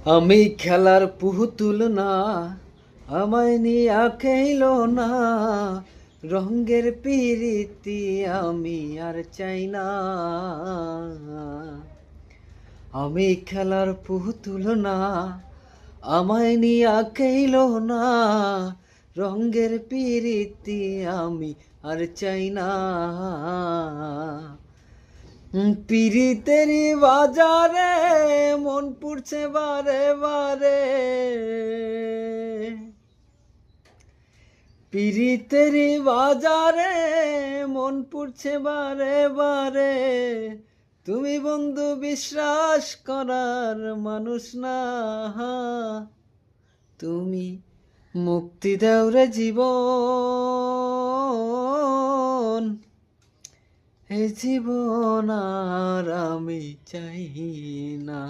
আমি খেলার পুতুল না, আমায় নিয়া খেইল না, রঙ্গের পিরিতি আমি আর চাই না। আমি খেলার পুতুল না, আমায় নিয়া খেইল না, রঙ্গের পিরিতি আমি আর চাই না। পিরিতেরি বাজারে মন পুড়ছে বারে বারে, পিরিতেরি বাজারে মন পুড়ছে বারে বারে, তুমি বন্ধু বিশ্বাস করার মানুষ না, তুমি মুক্তি দাও রে জীবন, এ জীবন আর আমি চাই না।